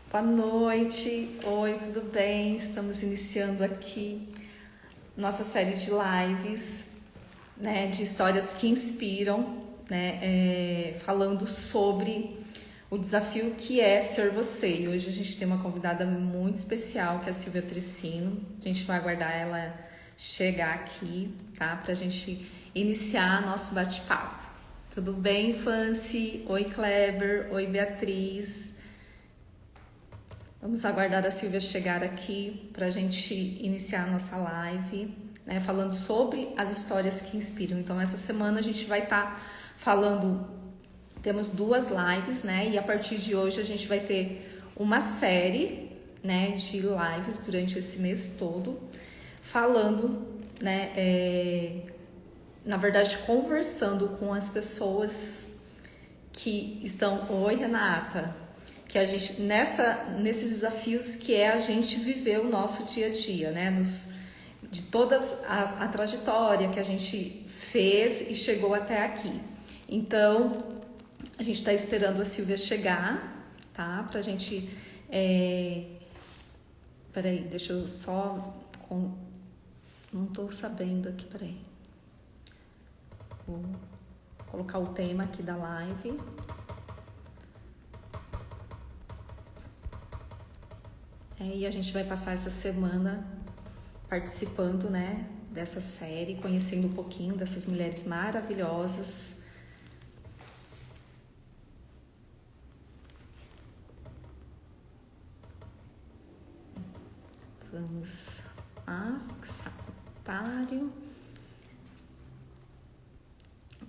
Boa noite, oi, tudo bem? Estamos iniciando aqui nossa série de lives, né, de histórias que inspiram, né, falando sobre o desafio que é ser você. E hoje a gente tem uma convidada muito especial, que é a Silvia Tricino. A gente vai aguardar ela chegar aqui, tá? Pra gente iniciar nosso bate-papo. Tudo bem, Fancy? Oi, Kleber. Oi, Beatriz. Vamos aguardar a Silvia chegar aqui para a gente iniciar a nossa live, né, falando sobre as histórias que inspiram. Então, essa semana a gente vai estar falando, temos duas lives, né, e a partir de hoje a gente vai ter uma série, né, de lives durante esse mês todo, falando, né, na verdade, conversando com as pessoas que estão... Oi, Renata. Que a gente, nesses desafios que é a gente viver o nosso dia a dia, né? De toda a trajetória que a gente fez e chegou até aqui. Então, a gente está esperando a Silvia chegar, tá? Pra gente... Peraí, deixa eu só... Não tô sabendo aqui, peraí. Vou colocar o tema aqui da live. E a gente vai passar essa semana participando, né, dessa série, conhecendo um pouquinho dessas mulheres maravilhosas. Vamos lá, fixar comentário.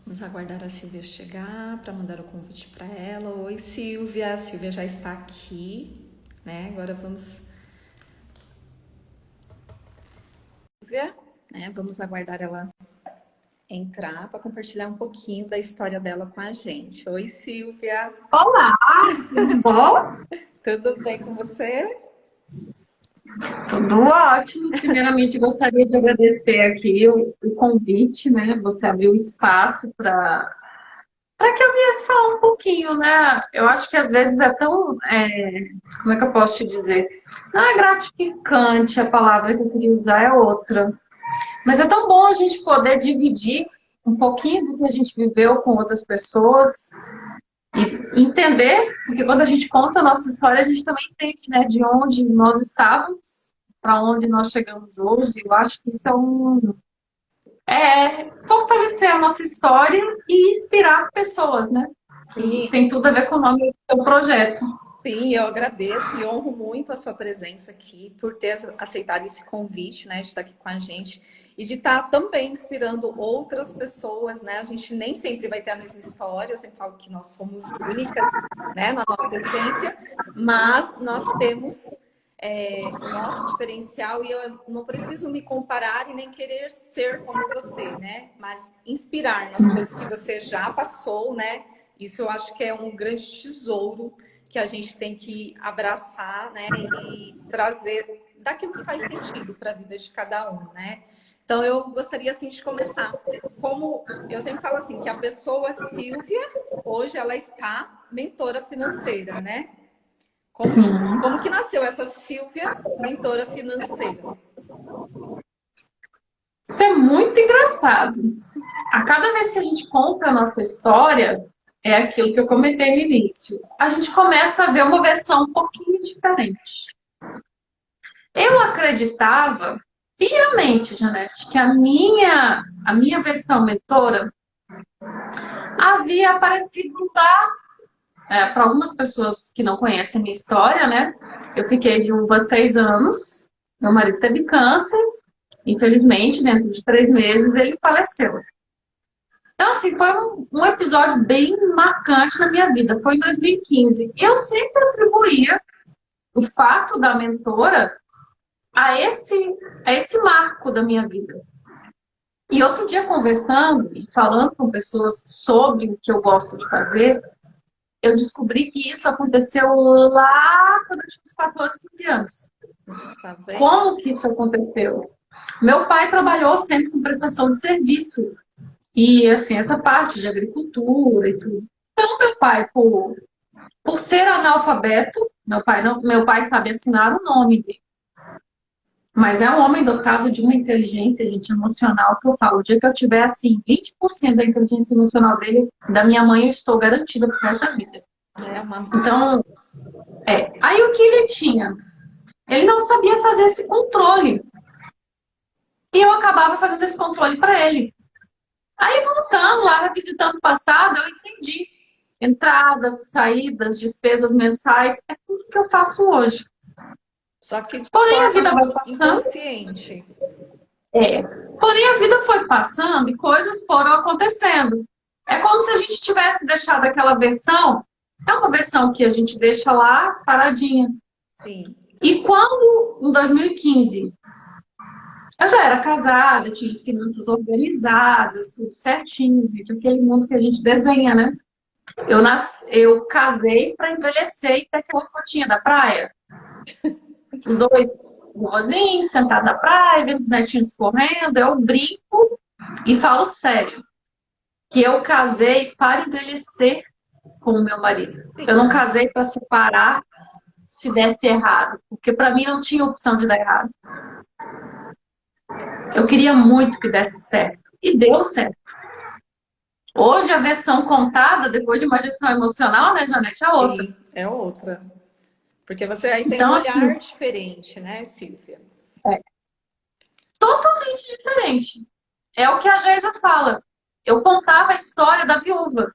Vamos aguardar a Silvia chegar para mandar o convite para ela. Oi, Silvia. A Silvia já está aqui, né? Agora vamos... né? Vamos aguardar ela entrar para compartilhar um pouquinho da história dela com a gente. Oi, Silvia. Olá, tudo bom? Tudo bem com você? Tudo ótimo. Primeiramente, gostaria de agradecer aqui o convite, né? Você abriu espaço para que eu viesse falar um pouquinho, né? Eu acho que às vezes é tão, como é que eu posso te dizer? Não é gratificante, a palavra que eu queria usar é outra. Mas é tão bom a gente poder dividir um pouquinho do que a gente viveu com outras pessoas. E entender, porque quando a gente conta a nossa história, a gente também entende, né, de onde nós estávamos, para onde nós chegamos hoje. Eu acho que isso é fortalecer a nossa história e inspirar pessoas, né? Que Sim, tem tudo a ver com o nome do projeto. sim, eu agradeço e honro muito a sua presença aqui, por ter aceitado esse convite, né, de estar aqui com a gente e de estar também inspirando outras pessoas, né? A gente nem sempre vai ter a mesma história, eu sempre falo que nós somos únicas, né, na nossa essência, mas nós temos o nosso diferencial e eu não preciso me comparar e nem querer ser como você, né? Mas inspirar nas coisas que você já passou, né? Isso eu acho que é um grande tesouro que a gente tem que abraçar, né, e trazer daquilo que faz sentido para a vida de cada um, né? Então eu gostaria assim de começar como eu sempre falo assim que a pessoa Silvia hoje ela está mentora financeira, né? Como que nasceu essa Silvia mentora financeira? Isso é muito engraçado. A cada vez que a gente conta a nossa história, é aquilo que eu comentei no início. A gente começa a ver uma versão um pouquinho diferente. Eu acreditava piamente, Janete, que a minha versão mentora havia aparecido lá. Para algumas pessoas que não conhecem a minha história, né? Eu fiquei viúva há 6 anos, meu marido teve câncer, infelizmente, dentro de 3 meses ele faleceu. Então, assim, foi um episódio bem marcante na minha vida. Foi em 2015. E eu sempre atribuía o fato da mentora a esse marco da minha vida. E outro dia, conversando e falando com pessoas sobre o que eu gosto de fazer, eu descobri que isso aconteceu lá quando eu tinha uns 14, 15 anos. Tá bem? Como que isso aconteceu? Meu pai trabalhou sempre com prestação de serviço. E, assim, essa parte de agricultura e tudo. Então, meu pai, por ser analfabeto, Meu pai não, meu pai sabe assinar o nome dele. Mas é um homem dotado de uma inteligência, gente, emocional, que eu falo, o dia que eu tiver, assim, 20% da inteligência emocional dele, da minha mãe, eu estou garantida por essa vida. É uma... Então, aí o que ele tinha? Ele não sabia fazer esse controle. E eu acabava fazendo esse controle para ele. Aí, voltando lá, revisitando o passado, eu entendi. Entradas, saídas, despesas mensais, é tudo que eu faço hoje. Só que de Porém, a vida forma vai passando. inconsciente. É. Porém, a vida foi passando e coisas foram acontecendo. É como se a gente tivesse deixado aquela versão, é uma versão que a gente deixa lá paradinha. Sim. E quando, em 2015, eu já era casada, tinha as finanças organizadas, tudo certinho, gente, aquele mundo que a gente desenha, né? Eu casei para envelhecer e ter aquela fotinha da praia. Os dois vozinhos sentados na praia, vendo os netinhos correndo. Eu brinco e falo sério. Que eu casei para envelhecer com o meu marido. Eu não casei para separar se desse errado. Porque para mim não tinha opção de dar errado. Eu queria muito que desse certo. E deu certo. Hoje a versão contada, depois de uma gestão emocional, né, Janete, é outra. Sim, é outra. Porque você aí tem um Então, assim, olhar diferente, né, Silvia? é totalmente diferente. É o que a Geisa fala. Eu contava a história da viúva.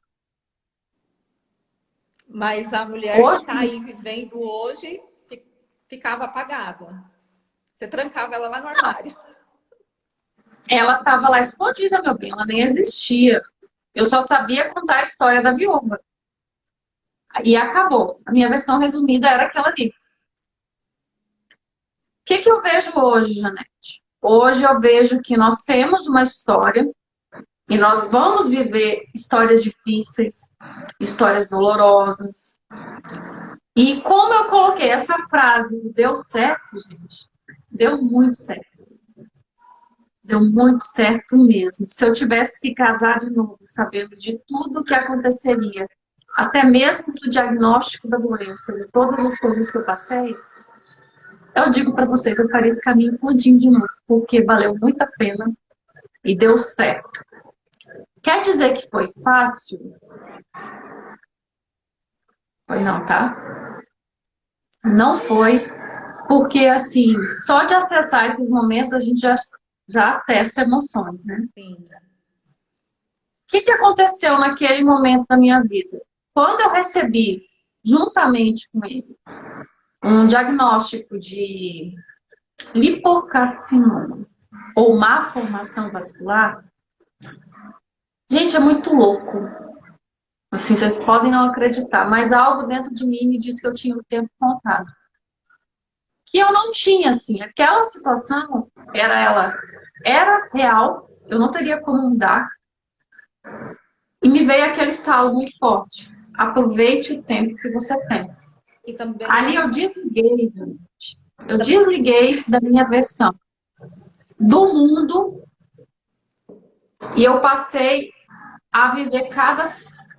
Mas a mulher que Hoje, está aí vivendo hoje ficava apagada. Você trancava ela lá no armário. ela estava lá escondida, meu bem. Ela nem existia. Eu só sabia contar a história da viúva. E acabou. A minha versão resumida era aquela ali. O que eu vejo hoje, Janete? Hoje eu vejo que nós temos uma história e nós vamos viver histórias difíceis, histórias dolorosas. E como eu coloquei essa frase, deu certo, gente. Deu muito certo. Deu muito certo mesmo. Se eu tivesse que casar de novo, sabendo de tudo o que aconteceria, até mesmo do diagnóstico da doença, de todas as coisas que eu passei, eu digo para vocês, eu faria esse caminho todinho de novo, porque valeu muito a pena e deu certo. Quer dizer que foi fácil? Foi não, tá? Não foi, porque assim, só de acessar esses momentos a gente já acessa emoções, né? Sim. O que aconteceu naquele momento da minha vida? Quando eu recebi, juntamente com ele, um diagnóstico de lipocarcinoma ou má formação vascular, gente, é muito louco. Assim, vocês podem não acreditar, mas algo dentro de mim me disse que eu tinha o tempo contado. Que eu não tinha, assim, aquela situação era real, eu não teria como mudar. E me veio aquele estalo muito forte. Aproveite o tempo que você tem. E também, Ali eu desliguei, gente. Eu desliguei da minha versão do mundo e eu passei a viver cada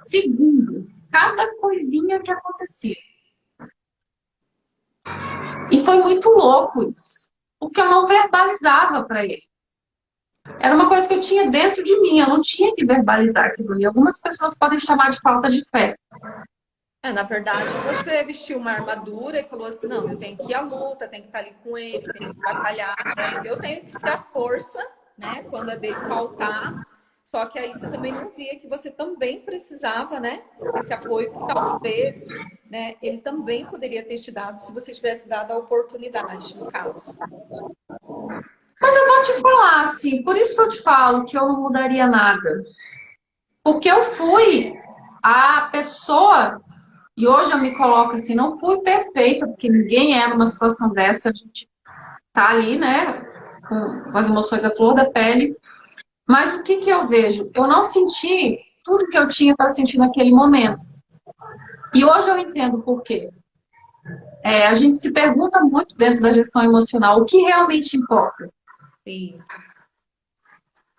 segundo, cada coisinha que acontecia. E foi muito louco isso, porque eu não verbalizava para ele. Era uma coisa que eu tinha dentro de mim, eu não tinha que verbalizar aquilo ali. Algumas pessoas podem chamar de falta de fé. na verdade, você vestiu uma armadura e falou assim, não, eu tenho que ir à luta, tenho que estar ali com ele, tenho que batalhar, né? Eu tenho que ser a força, né? Quando a dele faltar. Só que aí você também não via que você também precisava, né? Desse apoio que talvez, né? Ele também poderia ter te dado se você tivesse dado a oportunidade, no caso. Mas eu vou te falar, assim, por isso que eu te falo que eu não mudaria nada. Porque eu fui a pessoa, e hoje eu me coloco assim, não fui perfeita, porque ninguém é numa situação dessa, a gente tá ali, né, com as emoções à flor da pele. Mas o que eu vejo? Eu não senti tudo que eu tinha para sentir naquele momento. E hoje eu entendo por quê. A gente se pergunta muito dentro da gestão emocional o que realmente importa. Sim.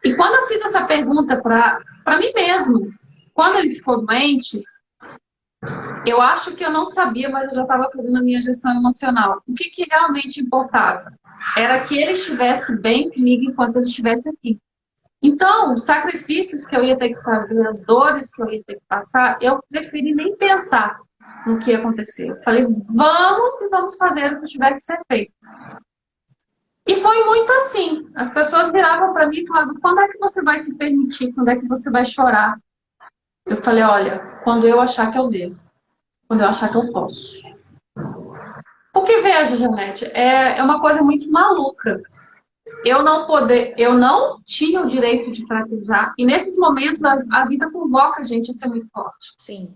E quando eu fiz essa pergunta para mim mesmo, quando ele ficou doente, Eu acho que eu não sabia, mas eu já estava fazendo a minha gestão emocional. O que realmente importava? Era que ele estivesse bem comigo enquanto ele estivesse aqui. Então, os sacrifícios que eu ia ter que fazer, as dores que eu ia ter que passar, eu preferi nem pensar no que ia acontecer. Eu falei, vamos e vamos fazer o que tiver que ser feito. E foi muito assim. As pessoas viravam para mim e falavam, quando é que você vai se permitir? Quando é que você vai chorar? Eu falei, olha, quando eu achar que eu devo. Quando eu achar que eu posso. Porque, veja, Janete, é uma coisa muito maluca. Eu não tinha o direito de fraquejar. E nesses momentos a vida convoca a gente a ser muito forte. Sim.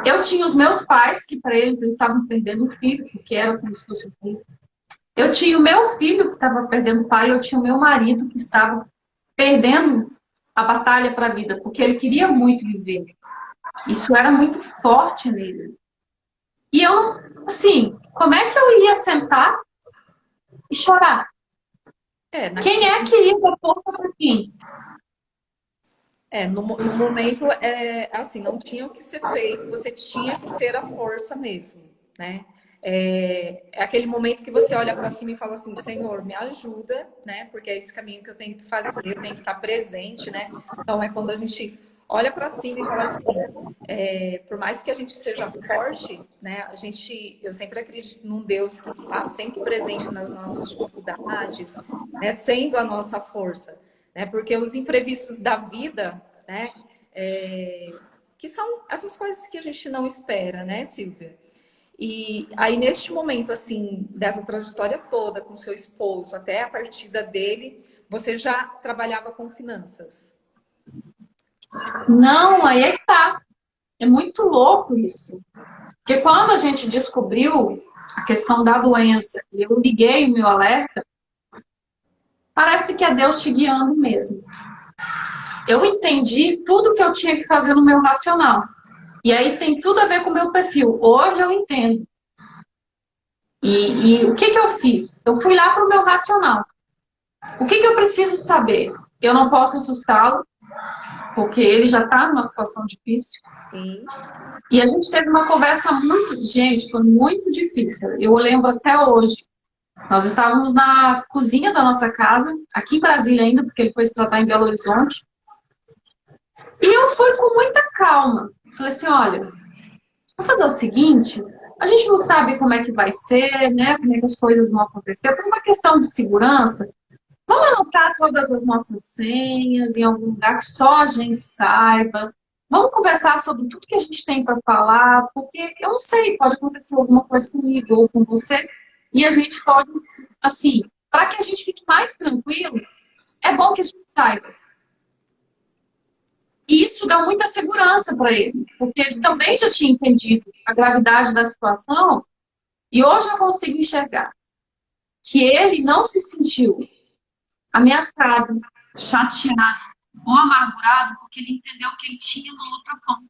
Eu tinha os meus pais, que para eles estavam perdendo o filho, porque era como se fosse um filho. Eu tinha o meu filho que estava perdendo o pai, eu tinha o meu marido que estava perdendo a batalha para a vida, porque ele queria muito viver. Isso era muito forte nele. E eu, assim, como é que eu ia sentar e chorar? Quem é que ia dar força para quem? No momento, assim, não tinha o que ser feito, você tinha que ser a força mesmo, né? É aquele momento que você olha para cima e fala assim, Senhor, me ajuda, né? Porque é esse caminho que eu tenho que fazer, eu tenho que estar presente, né? Então é quando a gente olha para cima e fala assim, por mais que a gente seja forte, né? Eu sempre acredito num Deus que está sempre presente nas nossas dificuldades, né? Sendo a nossa força, né? Porque os imprevistos da vida, né? Que são essas coisas que a gente não espera, né, Silvia? E aí, neste momento, assim, dessa trajetória toda com seu esposo, até a partida dele, você já trabalhava com finanças? Não, aí é que tá. É muito louco isso. Porque quando a gente descobriu a questão da doença e eu liguei o meu alerta, parece que é Deus te guiando mesmo. Eu entendi tudo que eu tinha que fazer no meu racional. E aí tem tudo a ver com o meu perfil. Hoje eu entendo. E o que eu fiz? Eu fui lá para o meu racional. O que eu preciso saber? Eu não posso assustá-lo, porque ele já está numa situação difícil. Sim. E a gente teve uma conversa muito. Gente, foi muito difícil. Eu lembro até hoje. Nós estávamos na cozinha da nossa casa, aqui em Brasília ainda, porque ele foi se tratar em Belo Horizonte. E eu fui com muita calma. Falei assim: olha, vamos fazer o seguinte. A gente não sabe como é que vai ser, né? Como é que as coisas vão acontecer. Por uma questão de segurança, vamos anotar todas as nossas senhas em algum lugar que só a gente saiba. Vamos conversar sobre tudo que a gente tem para falar, porque eu não sei, pode acontecer alguma coisa comigo ou com você, e a gente pode, assim, para que a gente fique mais tranquilo, é bom que a gente saiba. E isso dá muita segurança para ele, porque ele também já tinha entendido a gravidade da situação, e hoje eu consigo enxergar que ele não se sentiu ameaçado, chateado ou amargurado, porque ele entendeu que ele tinha uma outra ponta.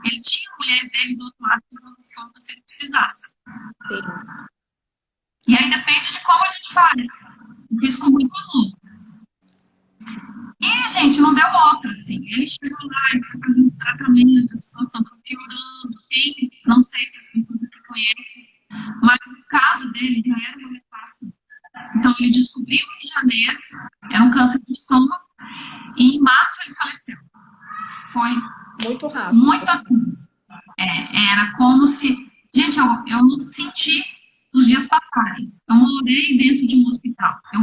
Ele tinha a mulher dele do outro lado que não responda se ele precisasse. Sim. E aí depende de como a gente faz. Eu fiz com muito amor. E, gente, não deu outra, assim. Ele chegou lá, ele foi fazendo tratamento, a situação foi piorando. Quem, não sei se as pessoas aqui conhecem, mas o caso dele já era uma metástase. Então, ele descobriu em janeiro, era um câncer de estômago, e em março ele faleceu. Foi muito rápido. Muito assim. Era como se... Gente, eu não senti os dias passarem. Eu morei dentro de um hospital. Eu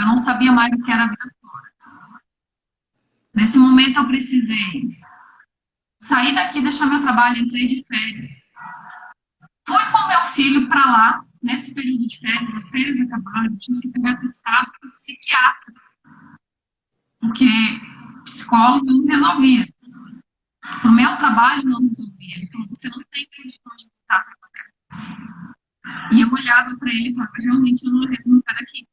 não sabia mais o que era a vida fora. Nesse momento eu precisei sair daqui, deixar meu trabalho, entrei de férias. Fui com meu filho para lá, nesse período de férias, as férias acabaram, eu tinha que pegar testado para psiquiatra. Porque psicólogo não resolvia. O meu trabalho não resolvia. Ele falou, você não tem condição de voltar para cá. E eu olhava para ele e falava, realmente eu não quero aqui.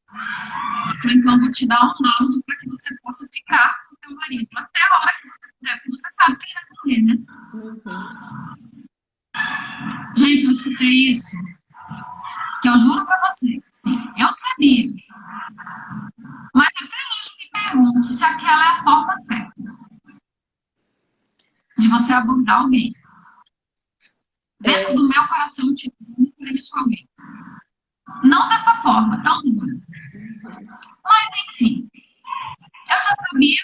Eu falei, então eu vou te dar um laudo para que você possa ficar com o teu marido. Até a hora que você puder, porque você sabe que ele vai morrer, né? Uhum. Gente, eu escutei isso. Que eu juro para vocês, sim, eu sabia. Mas até hoje me pergunto se aquela é a forma certa. de você abordar alguém. Dentro do meu coração, eu tive muito isso com alguém. Não dessa forma, tão dura. Mas, enfim, eu já sabia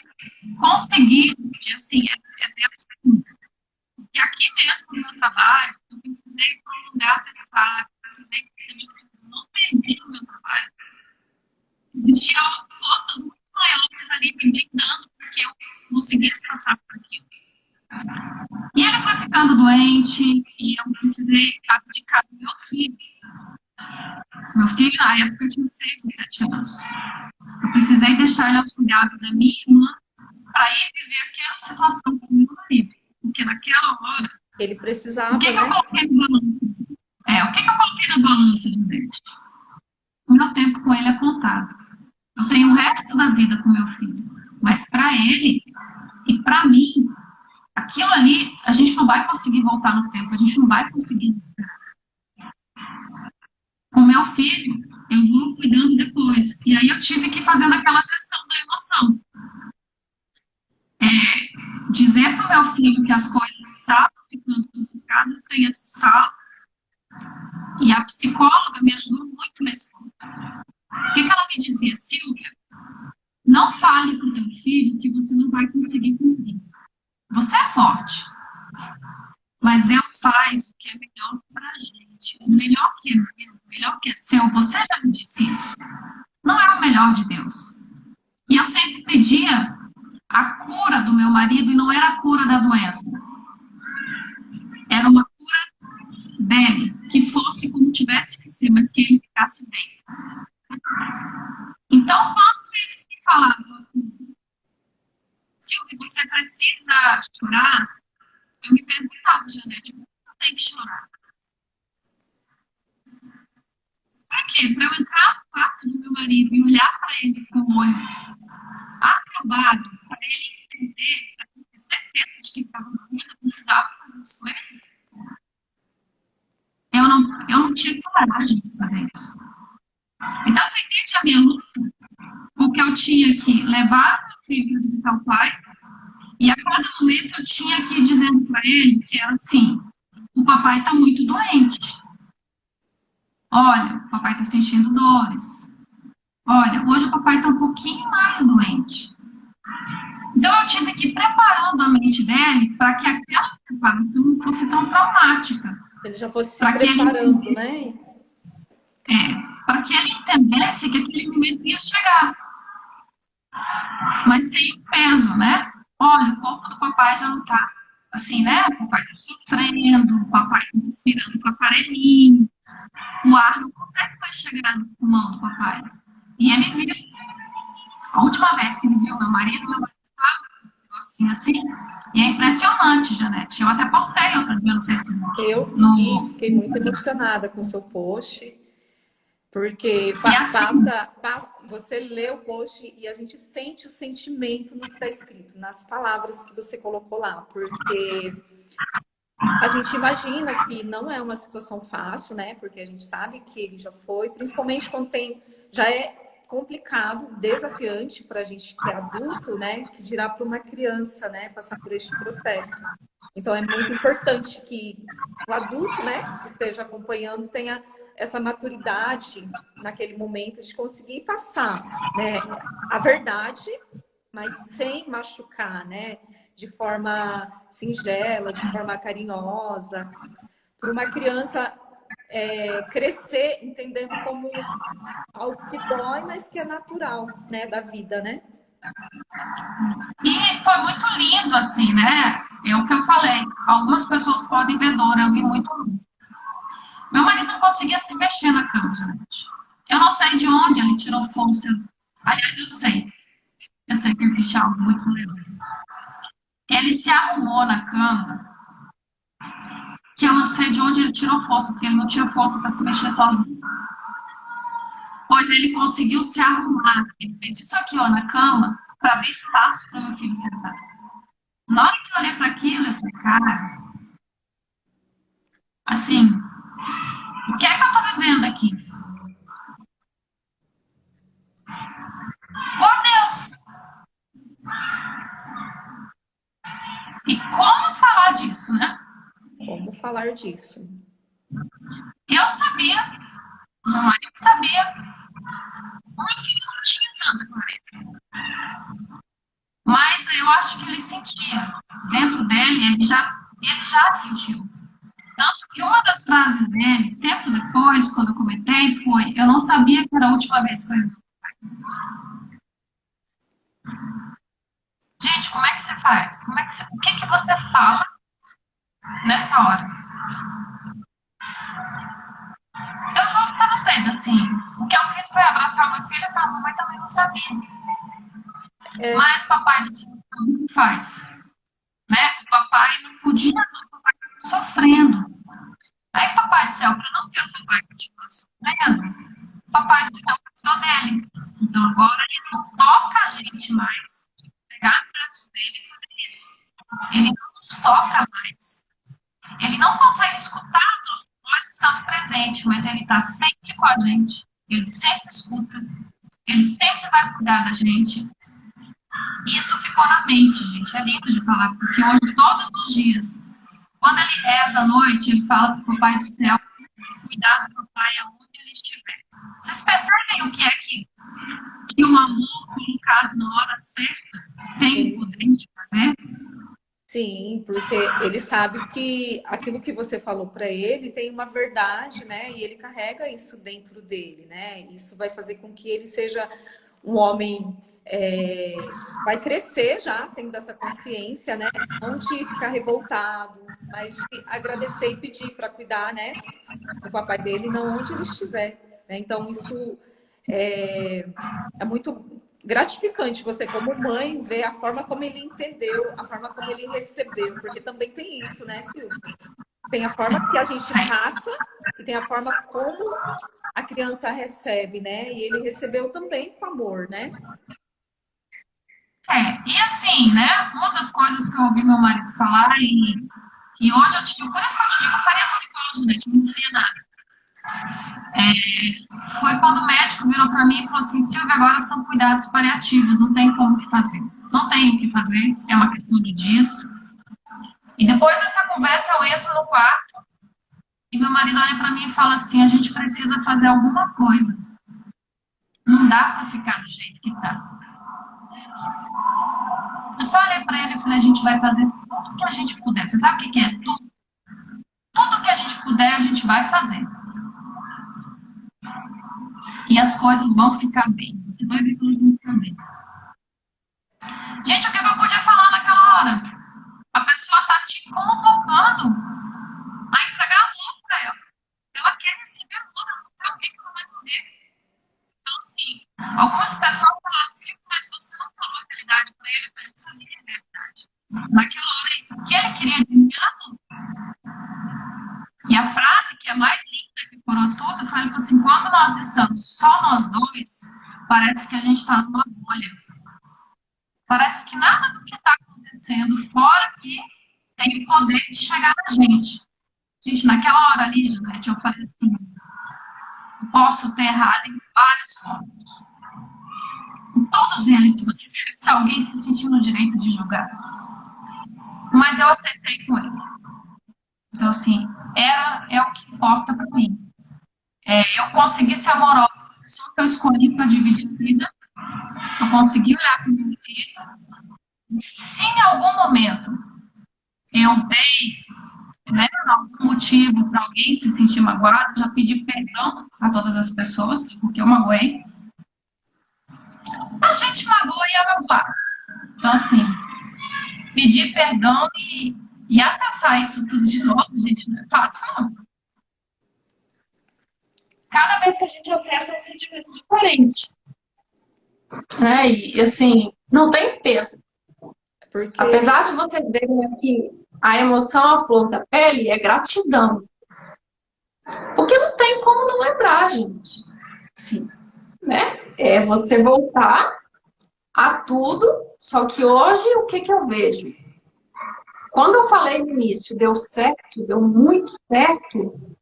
conseguir, assim, é Deus que. E aqui mesmo no meu trabalho, eu precisei prolongar atestado, precisei pedir, não perdi o meu trabalho. Existiam forças muito maiores ali me blindando porque eu conseguisse passar por aquilo. E ele foi ficando doente e eu precisei abdicar do meu filho. Meu filho, na época, tinha 6 ou 7 anos. Eu precisei deixar ele aos cuidados da minha irmã para ir viver aquela situação com o meu marido. Porque naquela hora, Ele o precisava, que, que eu né? coloquei na balança? O que, que eu coloquei na balança de Deus? O meu tempo com ele é contado. Eu tenho o resto da vida com meu filho. Mas para ele e para mim, aquilo ali, a gente não vai conseguir voltar no tempo, a gente não vai conseguir. Com meu filho, eu vou cuidando depois. E aí eu tive que fazer aquela gestão da emoção. Dizer para o meu filho que as coisas estavam ficando complicadas sem assustar. E a psicóloga me ajudou muito nesse ponto. O que ela me dizia? Silvia, não fale para o teu filho que você não vai conseguir cumprir. Você é forte. Mas Deus faz o que é melhor para a gente. O melhor que é meu, o melhor que é seu. Você já me disse isso. Não é o melhor de Deus. E eu sempre pedia a cura do meu marido e não era a cura da doença. Era uma cura dele, que fosse como tivesse que ser, mas que ele ficasse bem. Então, quando eles me falavam assim, Silvia, você precisa chorar, eu me perguntava, Janete, por que eu tenho que chorar? Para quê? Para eu entrar no quarto do meu marido e olhar para ele com o olho acabado, para ele entender, para ele ter certeza de que ele estava morrendo, eu precisava fazer isso com ele. Eu não tive coragem de fazer isso. Então, você entende a minha luta? Porque eu tinha que levar meu filho para visitar o pai, e a cada momento eu tinha que ir dizendo para ele que era assim: o papai está muito doente. Olha, o papai está sentindo dores. Olha, hoje o papai está um pouquinho mais doente. Então eu tive que ir preparando a mente dele para que aquela separação não fosse tão traumática. Ele já fosse se Para que preparando, né? para que ele entendesse que aquele momento ia chegar. Mas sem o peso, né? Olha, o corpo do papai já não está assim, né? O papai está sofrendo, o papai está respirando com o aparelhinho, o ar não consegue mais chegar no pulmão do papai. E ele viu. A última vez que ele viu meu marido estava assim. E é impressionante, Janete. Eu até postei outro dia no Facebook. Eu vi, fiquei muito emocionada com o seu post, porque assim, você lê o post e a gente sente o sentimento no que está escrito, nas palavras que você colocou lá, porque a gente imagina que não é uma situação fácil, né? Porque a gente sabe que ele já foi, principalmente quando já é complicado, desafiante para a gente que é adulto, né? Que dirá para uma criança, né? Passar por este processo. Então é muito importante que o adulto, né? Que esteja acompanhando tenha essa maturidade naquele momento de conseguir passar, né? A verdade, mas sem machucar, né? De forma singela, de forma carinhosa, para uma criança crescer entendendo como algo que dói, mas que é natural, né, da vida, né? e foi muito lindo, assim, né? É o que eu falei. Algumas pessoas podem ver dor, eu vi muito. Meu marido não conseguia se mexer na cama, gente. Eu não sei de onde ele tirou força. Aliás, eu sei. Eu sei que existe algo muito legal. Ele se arrumou na cama, que eu não sei de onde ele tirou força, porque ele não tinha força para se mexer sozinho. Pois ele conseguiu se arrumar. Ele fez isso aqui, ó, na cama, para abrir espaço para o meu filho sentar. Na hora que eu olhei para aquilo, eu falei, cara, assim, o que é que eu tô vivendo aqui? Por Deus! E como falar falar disso. Eu sabia, meu marido sabia, meu filho não tinha tanta clareza. Mas eu acho que ele sentia. Dentro dele, ele já sentiu. Tanto que uma das frases dele, tempo depois, quando eu comentei, foi: eu não sabia que era a última vez que eu ia. Gente, como é que você faz? O que você fala nessa hora? Eu juro pra vocês, assim, o que eu fiz foi abraçar meu filho e falar: mamãe também não sabia. Mas papai do céu sabe o que faz. Né? O papai não podia, não, o papai estava sofrendo. Aí, papai do céu, para não ver o papai continuar sofrendo, o papai do céu cuidou dele. Então, agora ele não toca a gente mais. Pegar a braço dele e fazer isso. Ele não nos toca mais. Ele não consegue escutar a nossa voz estando presente, mas ele está sempre com a gente. Ele sempre escuta. Ele sempre vai cuidar da gente. Isso ficou na mente, gente. É lindo de falar, porque hoje, todos os dias, quando ele reza à noite, ele fala para o Papai do Céu cuidar do papai aonde ele estiver. Vocês percebem o que é que um amor colocado na hora certa tem o poder de fazer? Sim, porque ele sabe que aquilo que você falou para ele tem uma verdade, né? E ele carrega isso dentro dele, né? Isso vai fazer com que ele seja um homem, vai crescer já tendo essa consciência, né? Não de ficar revoltado, mas de agradecer e pedir para cuidar, né? Do papai dele, não onde ele estiver, né? Então isso é muito gratificante você, como mãe, ver a forma como ele entendeu, a forma como ele recebeu, porque também tem isso, né, Silvia? Tem a forma que a gente passa e tem a forma como a criança recebe, né? E ele recebeu também com amor, né? E assim, né? Uma das coisas que eu ouvi meu marido falar, e hoje eu te digo, por isso que eu te digo, eu faria tudo igual, Janete, não mudaria nada. Foi quando o médico virou para mim e falou assim: Silvia, agora são cuidados paliativos, não tem como que fazer. Não tem o que fazer, é uma questão de dias. E depois dessa conversa eu entro no quarto e meu marido olha para mim e fala assim: a gente precisa fazer alguma coisa. Não dá para ficar do jeito que tá. Eu só olhei para ele e falei: a gente vai fazer tudo que a gente puder. Você sabe o que é tudo? Tudo que a gente puder, a gente vai fazer. E as coisas vão ficar bem. Você vai ver que elas vão ficar bem. Gente, o que eu podia falar naquela hora? A pessoa tá te convocando a entregar amor para ela. Ela quer receber amor, ela não quer alguém que ela vai morrer. Então, assim, algumas pessoas falaram assim: mas você não falou a realidade para ele, para ele saber a realidade. Naquela hora, o que ele queria dizer era amor. E a frase que é mais linda que curou tudo foi: ele falou assim: quando nós estamos só nós dois, parece que a gente está numa bolha. Parece que nada do que está acontecendo fora aqui tem o poder de chegar na gente. Gente, naquela hora ali, Janete, eu falei assim: eu posso ter errado em vários pontos. Em todos eles, se alguém se sentiu no direito de julgar. Mas eu aceitei com ele. Então, assim, é o que importa para mim. Eu consegui ser amorosa com a pessoa que eu escolhi para dividir a vida. Eu consegui olhar para o meu filho. Se em algum momento eu dei, né, algum motivo para alguém se sentir magoado, já pedi perdão a todas as pessoas, porque eu magoei. A gente magoa e é magoar. Então, assim, pedir perdão e acessar isso tudo de novo, gente, não é fácil, não. Cada vez que a gente acessa é um sentimento diferente. E, assim, não tem peso. Porque... Apesar de você ver que a emoção à flor da pele é gratidão. Porque não tem como não lembrar, gente. Sim, né? É você voltar a tudo, só que hoje o que eu vejo? Quando eu falei no início, deu certo, deu muito certo,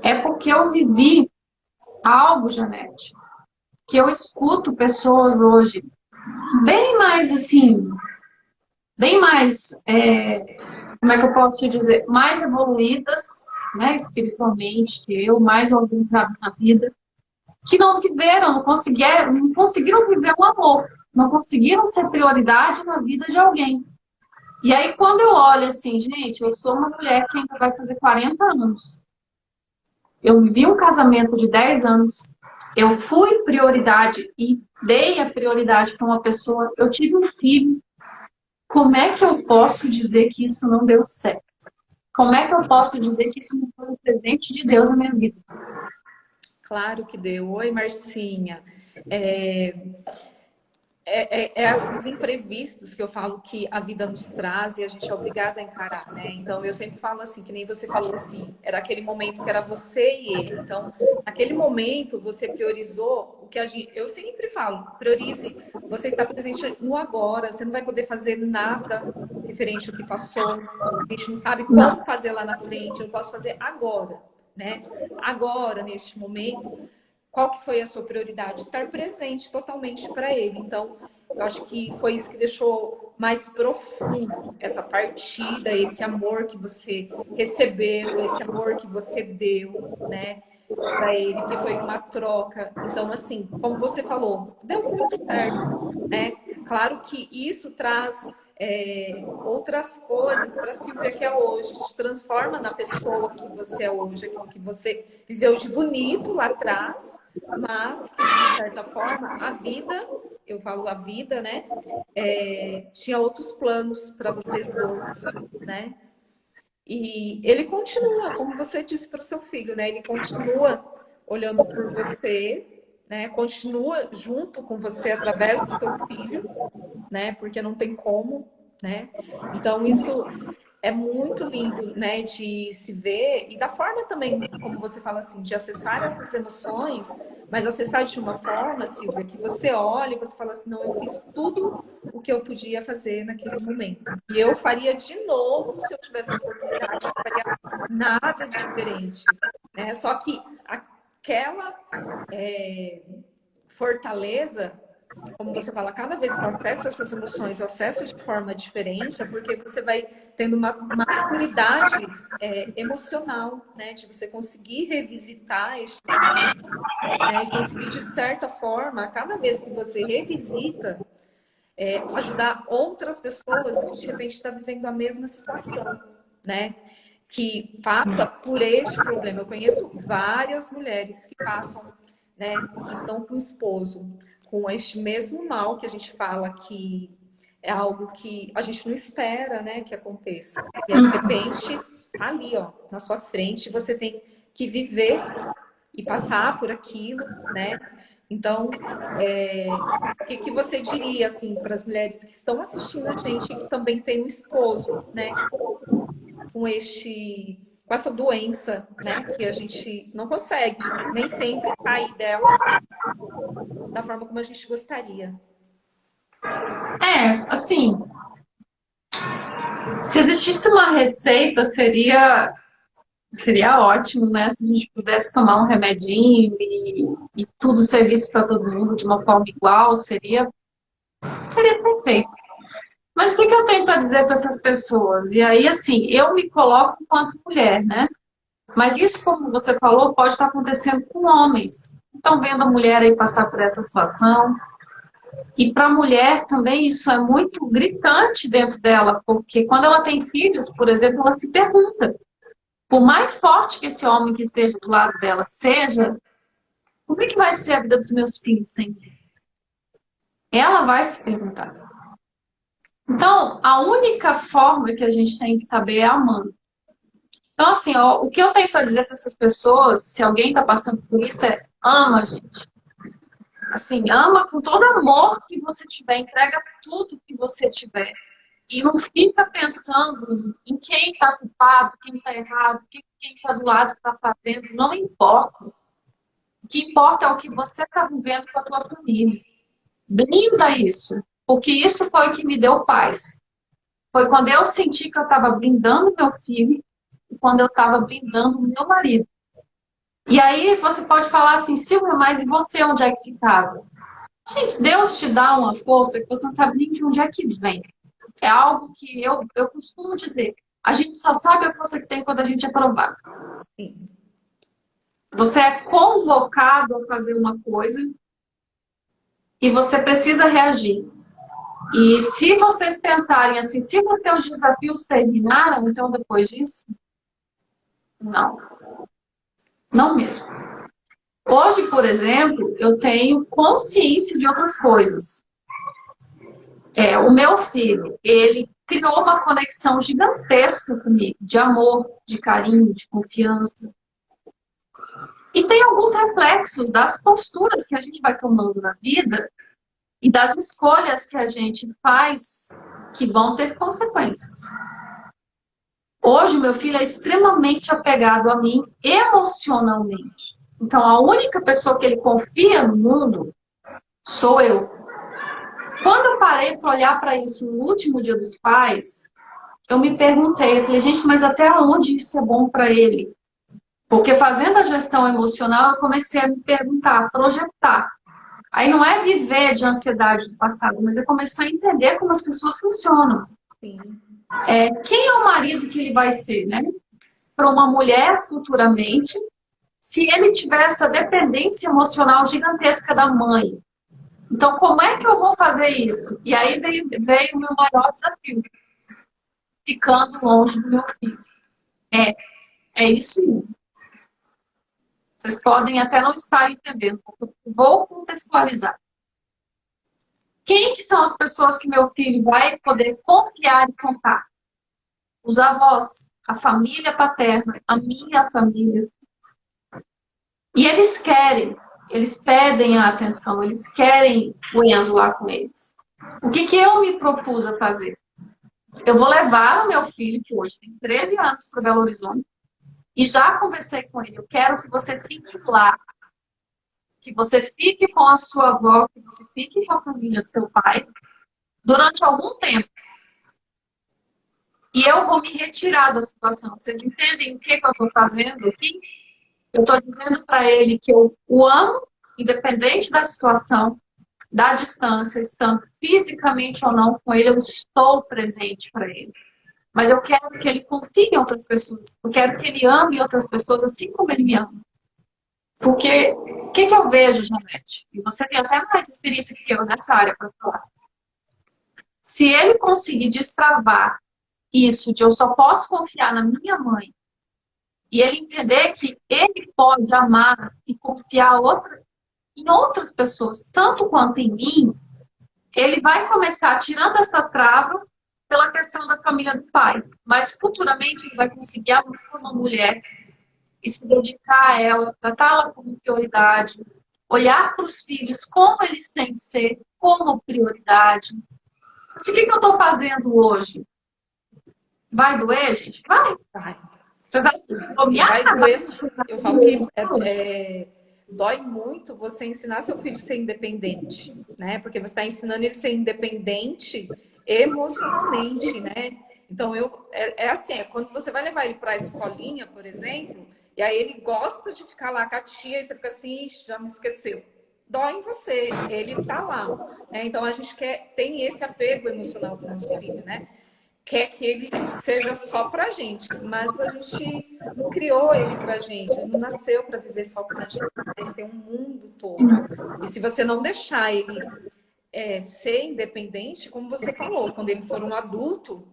é porque eu vivi algo, Janete, que eu escuto pessoas hoje bem mais assim, bem mais como é que eu posso te dizer, mais evoluídas, né, espiritualmente que eu, mais organizadas na vida, que não viveram, não conseguiram viver o amor, não conseguiram ser prioridade na vida de alguém. E aí, quando eu olho assim, gente, eu sou uma mulher que ainda vai fazer 40 anos. Eu vivi um casamento de 10 anos. Eu fui prioridade e dei a prioridade para uma pessoa. Eu tive um filho. Como é que eu posso dizer que isso não deu certo? Como é que eu posso dizer que isso não foi um presente de Deus na minha vida? Claro que deu. Oi, Marcinha. Os imprevistos que eu falo que a vida nos traz e a gente é obrigada a encarar, né? Então, eu sempre falo assim, que nem você falou assim, era aquele momento que era você e ele. Então, naquele momento, você priorizou o que eu sempre falo, priorize, você está presente no agora, você não vai poder fazer nada referente ao que passou, a gente não sabe como fazer lá na frente, eu posso fazer agora, né? Agora, neste momento, qual que foi a sua prioridade? Estar presente totalmente para ele. Então, eu acho que foi isso que deixou mais profundo essa partida, esse amor que você recebeu, esse amor que você deu, né, para ele, que foi uma troca. Então, assim, como você falou, deu muito certo, né? Claro que isso traz outras coisas para a Silvia que é hoje, te transforma na pessoa que você é hoje, aquilo que você viveu de bonito lá atrás, mas que, de certa forma, a vida, eu falo a vida, né, tinha outros planos para vocês dois, né? E ele continua, como você disse para o seu filho, né? Ele continua olhando por você, né? Continua junto com você através do seu filho, né? Porque não tem como, né? Então isso é muito lindo, né? De se ver e da forma também, como você fala assim, de acessar essas emoções, mas acessar de uma forma, Silvia, que você olha e você fala assim, não, eu fiz tudo o que eu podia fazer naquele momento. E eu faria de novo se eu tivesse a oportunidade, eu faria nada diferente, né? Só que aquela fortaleza, como você fala, cada vez que eu acesso essas emoções, eu acesso de forma diferente, é porque você vai tendo uma maturidade emocional, né? De você conseguir revisitar este momento, né? E conseguir, de certa forma, cada vez que você revisita, ajudar outras pessoas que, de repente, estão vivendo a mesma situação, né? Que passa por este problema. Eu conheço várias mulheres que passam, né? Que estão com o esposo com este mesmo mal que a gente fala que é algo que a gente não espera, né, que aconteça. E aí, de repente, tá ali, ó, na sua frente, você tem que viver e passar por aquilo, né? Então, o que você diria, assim, para as mulheres que estão assistindo a gente e que também tem um esposo, né, com essa doença, né, que a gente não consegue nem sempre sair dela da forma como a gente gostaria. Assim, se existisse uma receita, seria ótimo, né? Se a gente pudesse tomar um remedinho e tudo servisse para todo mundo de uma forma igual, seria perfeito. Mas o que eu tenho para dizer para essas pessoas? E aí, assim, eu me coloco enquanto mulher, né? Mas isso, como você falou, pode estar acontecendo com homens. Estão vendo a mulher aí passar por essa situação. E para a mulher também isso é muito gritante dentro dela, porque quando ela tem filhos, por exemplo, ela se pergunta, por mais forte que esse homem que esteja do lado dela seja, como é que vai ser a vida dos meus filhos sem mim? Ela vai se perguntar. Então, a única forma que a gente tem que saber é amando. Então, assim, ó, o que eu tenho para dizer para essas pessoas, se alguém está passando por isso, ama, gente. Assim, ama com todo amor que você tiver, entrega tudo que você tiver. E não fica pensando em quem está culpado, quem está errado, quem está do lado que está fazendo. Não importa. O que importa é o que você está vivendo com a tua família. Blinda isso. Porque isso foi o que me deu paz. Foi quando eu senti que eu estava blindando meu filho e quando eu estava blindando o meu marido. E aí você pode falar assim, Silvia, mas e você onde é que ficava? Gente, Deus te dá uma força que você não sabe nem de onde é que vem. É algo que eu costumo dizer. A gente só sabe a força que tem quando a gente é provado. Sim. Você é convocado a fazer uma coisa e você precisa reagir. E se vocês pensarem assim, se os teus desafios terminaram, então depois disso, não. Não mesmo. Hoje, por exemplo, eu tenho consciência de outras coisas. O meu filho, ele criou uma conexão gigantesca comigo, de amor, de carinho, de confiança. E tem alguns reflexos das posturas que a gente vai tomando na vida e das escolhas que a gente faz que vão ter consequências. Hoje, meu filho é extremamente apegado a mim emocionalmente. Então, a única pessoa que ele confia no mundo sou eu. Quando eu parei para olhar para isso no último Dia dos Pais, eu me perguntei, eu falei, gente, mas até onde isso é bom para ele? Porque fazendo a gestão emocional, eu comecei a me perguntar, a projetar. Aí não é viver de ansiedade do passado, mas é começar a entender como as pessoas funcionam. Sim. Quem é o marido que ele vai ser, né? Para uma mulher futuramente, se ele tiver essa dependência emocional gigantesca da mãe. Então, como é que eu vou fazer isso? E aí veio o meu maior desafio. Ficando longe do meu filho. É isso mesmo. Vocês podem até não estar entendendo. Vou contextualizar. Quem que são as pessoas que meu filho vai poder confiar e contar? Os avós, a família paterna, a minha família. E eles pedem a atenção, eles querem o Enzo lá com eles. O que eu me propus a fazer? Eu vou levar o meu filho, que hoje tem 13 anos, para Belo Horizonte, e já conversei com ele. Eu quero que você fique lá, que você fique com a sua avó, que você fique com a família do seu pai, durante algum tempo. E eu vou me retirar da situação. Vocês entendem o que eu estou fazendo aqui? Eu estou dizendo para ele que eu o amo, independente da situação, da distância, estando fisicamente ou não com ele, eu estou presente para ele. Mas eu quero que ele confie em outras pessoas. Eu quero que ele ame outras pessoas assim como ele me ama. Porque o que eu vejo, Janete? E você tem até mais experiência que eu nessa área para falar. Se ele conseguir destravar isso de eu só posso confiar na minha mãe e ele entender que ele pode amar e confiar em outras pessoas, tanto quanto em mim, ele vai começar tirando essa trava pela questão da família do pai. Mas futuramente ele vai conseguir amar uma mulher e se dedicar a ela, tratá-la como prioridade, olhar para os filhos como eles têm que ser, como prioridade. Assim, o que eu estou fazendo hoje? Vai doer, gente? Vai. Vocês acham que eu vou me Vai doer. Eu falo que dói muito você ensinar seu filho a ser independente, né? Porque você está ensinando ele a ser independente emocionalmente, né? Então, assim, quando você vai levar ele para a escolinha, por exemplo, e aí ele gosta de ficar lá com a tia, e você fica assim, ixi, já me esqueceu. Dói em você, ele tá lá. Né? Então, a gente tem esse apego emocional com o nosso filho, né? Quer que ele seja só pra gente, mas a gente não criou ele pra gente, ele não nasceu para viver só com a gente, ele tem um mundo todo. E se você não deixar ele ser independente, como você falou, quando ele for um adulto,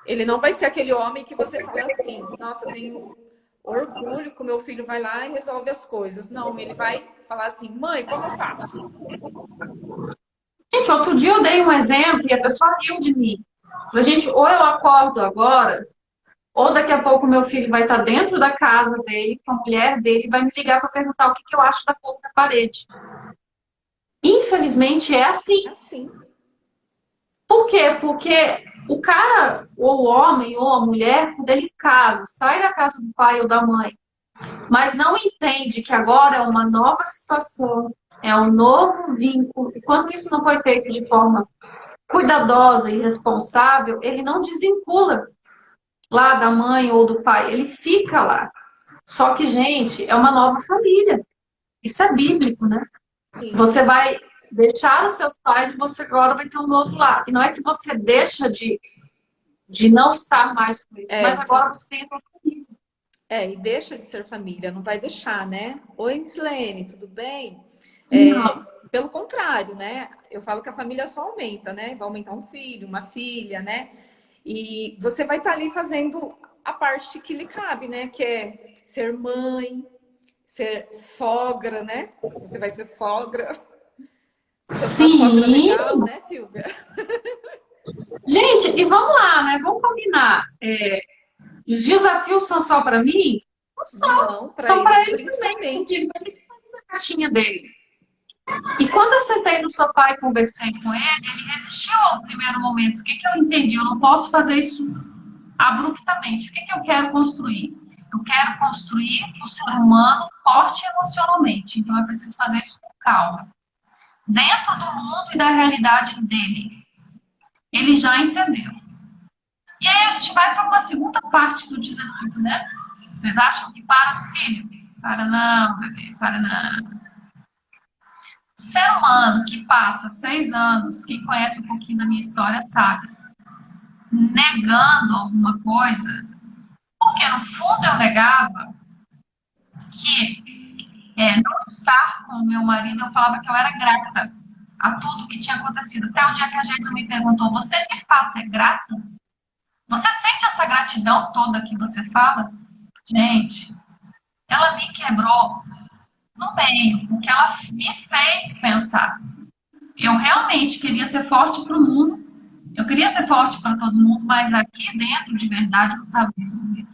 ele não vai ser aquele homem que você fala assim, nossa, eu tenho orgulho que o meu filho vai lá e resolve as coisas. Não, ele vai falar assim, mãe, como eu faço? Gente, outro dia eu dei um exemplo e a pessoa riu de mim. Gente, ou eu acordo agora, ou daqui a pouco meu filho vai estar dentro da casa dele, com a mulher dele, e vai me ligar para perguntar o que eu acho da cor da parede. Infelizmente é assim. É assim. Por quê? Porque o cara, ou o homem, ou a mulher, quando ele casa, sai da casa do pai ou da mãe, mas não entende que agora é uma nova situação, é um novo vínculo, e quando isso não foi feito de forma cuidadosa e responsável, ele não desvincula lá da mãe ou do pai, ele fica lá. Só que, gente, é uma nova família. Isso é bíblico, né? Sim. Você vai deixar os seus pais e você agora vai ter um novo lar. E não é que você deixa de de não estar mais com eles. Mas É, agora você tem a tua família. e deixa de ser família, não vai deixar, né? Oi, Mislene, tudo bem? É, Não. pelo contrário, né? Eu falo que a família só aumenta, né? Vai aumentar um filho, uma filha, né? E você vai estar ali fazendo a parte que lhe cabe, né? Que é ser mãe, ser sogra, né? Você vai ser sogra, ser uma sogra legal, Sim. né, Silvia? Gente, e vamos lá, né? Vamos combinar. Os desafios são só para mim? Não são. Não, para São ele para ele também, porque principalmente. ele vai na caixinha dele. E quando eu sentei no sofá e conversei com ele, ele resistiu ao primeiro momento. O que que eu entendi? Eu não posso fazer isso abruptamente. O que que eu quero construir? Eu quero construir o ser humano forte emocionalmente. Então eu preciso fazer isso com calma. Dentro do mundo e da realidade dele. Ele já entendeu. E aí a gente vai para uma segunda parte do desafio, né? Vocês acham que para no filho? Para não, bebê, para não. O ser humano que passa 6 anos, quem conhece um pouquinho da minha história sabe, negando alguma coisa, porque no fundo eu negava que não estar com o meu marido, eu falava que eu era grata a tudo que tinha acontecido. Até o dia que a gente me perguntou, você de fato é grata? Você sente essa gratidão toda que você fala? Gente, ela me quebrou no meio, porque ela me fez pensar. Eu realmente queria ser forte para o mundo, eu queria ser forte para todo mundo, mas aqui dentro, de verdade, eu estava resolvida.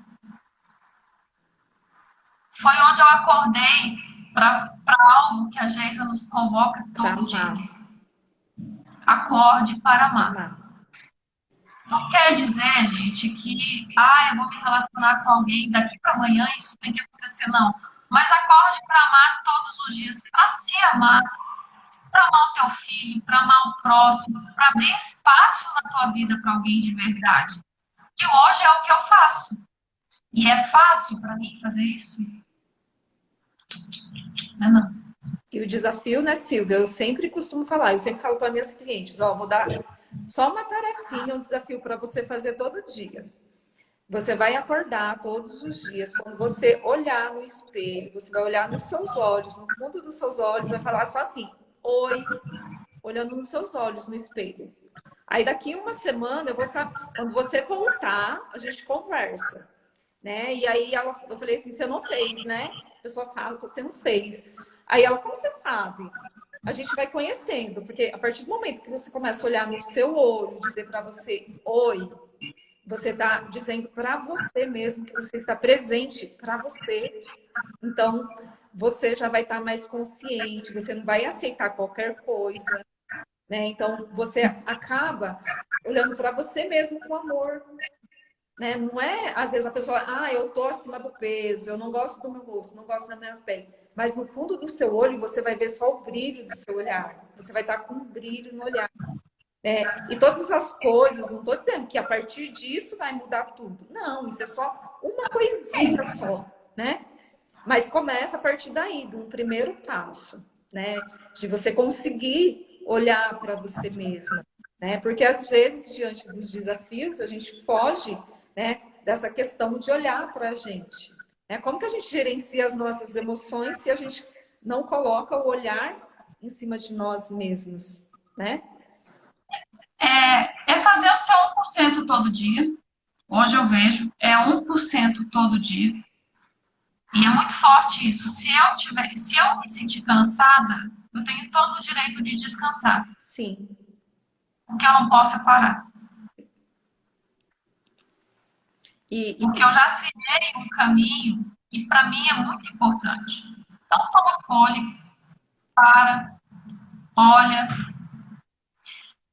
Foi onde eu acordei para algo que a Geisa nos convoca Para todo dia. amar, Acorde para amar. amar. Não quer dizer, gente, que eu vou me relacionar com alguém daqui para amanhã, isso tem que acontecer, não. Mas acorde para amar todos os dias, para se amar, para amar o teu filho, para amar o próximo, para abrir espaço na tua vida para alguém de verdade. E hoje é o que eu faço. E é fácil para mim fazer isso? Não é não. E o desafio, né, Silvia? Eu sempre costumo falar, eu sempre falo para minhas clientes, vou dar só uma tarefinha, um desafio para você fazer todo dia. Você vai acordar todos os dias, quando você olhar no espelho, você vai olhar nos seus olhos, no fundo dos seus olhos, vai falar só assim, oi, olhando nos seus olhos no espelho. Aí daqui uma semana, eu vou saber, quando você voltar, a gente conversa, né? E aí eu falei assim, você não fez, né? A pessoa fala, você não fez. Aí ela, como você sabe? A gente vai conhecendo, porque a partir do momento que você começa a olhar no seu olho, dizer para você, oi, você está dizendo para você mesmo que você está presente para você. Então, você já vai estar mais consciente, você não vai aceitar qualquer coisa, né? Então, você acaba olhando para você mesmo com amor, né? Não é, às vezes, a pessoa, eu tô acima do peso, eu não gosto do meu rosto, não gosto da minha pele. Mas no fundo do seu olho, você vai ver só o brilho do seu olhar. Você vai estar com um brilho no olhar. E todas as coisas, não estou dizendo que a partir disso vai mudar tudo. Não, isso é só uma coisinha só, né? Mas começa a partir daí, de um primeiro passo, né? De você conseguir olhar para você mesma, né? Porque às vezes, diante dos desafios, a gente foge, né, dessa questão de olhar para a gente. Né? Como que a gente gerencia as nossas emoções se a gente não coloca o olhar em cima de nós mesmos, né? É fazer o seu 1% todo dia. Hoje eu vejo, é 1% todo dia. E é muito forte isso. Se eu me sentir cansada, eu tenho todo o direito de descansar. Sim. O que eu não posso é parar. Porque eu já trilhei um caminho que para mim é muito importante. Então toma fôlego, para, olha.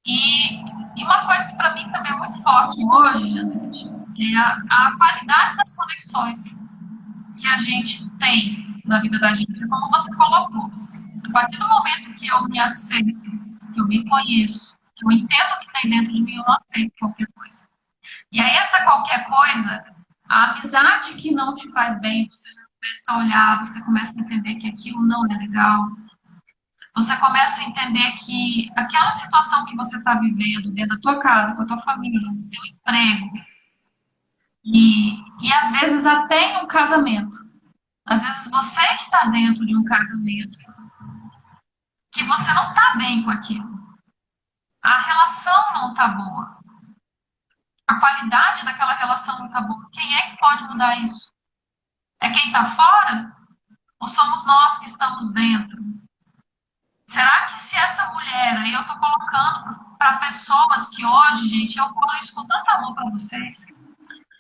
E uma coisa que para mim também é muito forte hoje, Janete, é a qualidade das conexões que a gente tem na vida da gente, como você colocou. A partir do momento que eu me aceito, que eu me conheço, que eu entendo o que tem dentro de mim, eu não aceito qualquer coisa. E aí essa qualquer coisa, a amizade que não te faz bem, você já começa a olhar, você começa a entender que aquilo não é legal. Você começa a entender que aquela situação que você está vivendo dentro da tua casa, com a tua família, no teu emprego, e às vezes até em um casamento. Às vezes você está dentro de um casamento que você não está bem com aquilo. A relação não está boa. A qualidade daquela relação não está boa. Quem é que pode mudar isso? É quem está fora? Ou somos nós que estamos dentro? Será que se essa mulher, aí eu estou colocando para pessoas que hoje, gente, eu falo isso com tanto amor para vocês.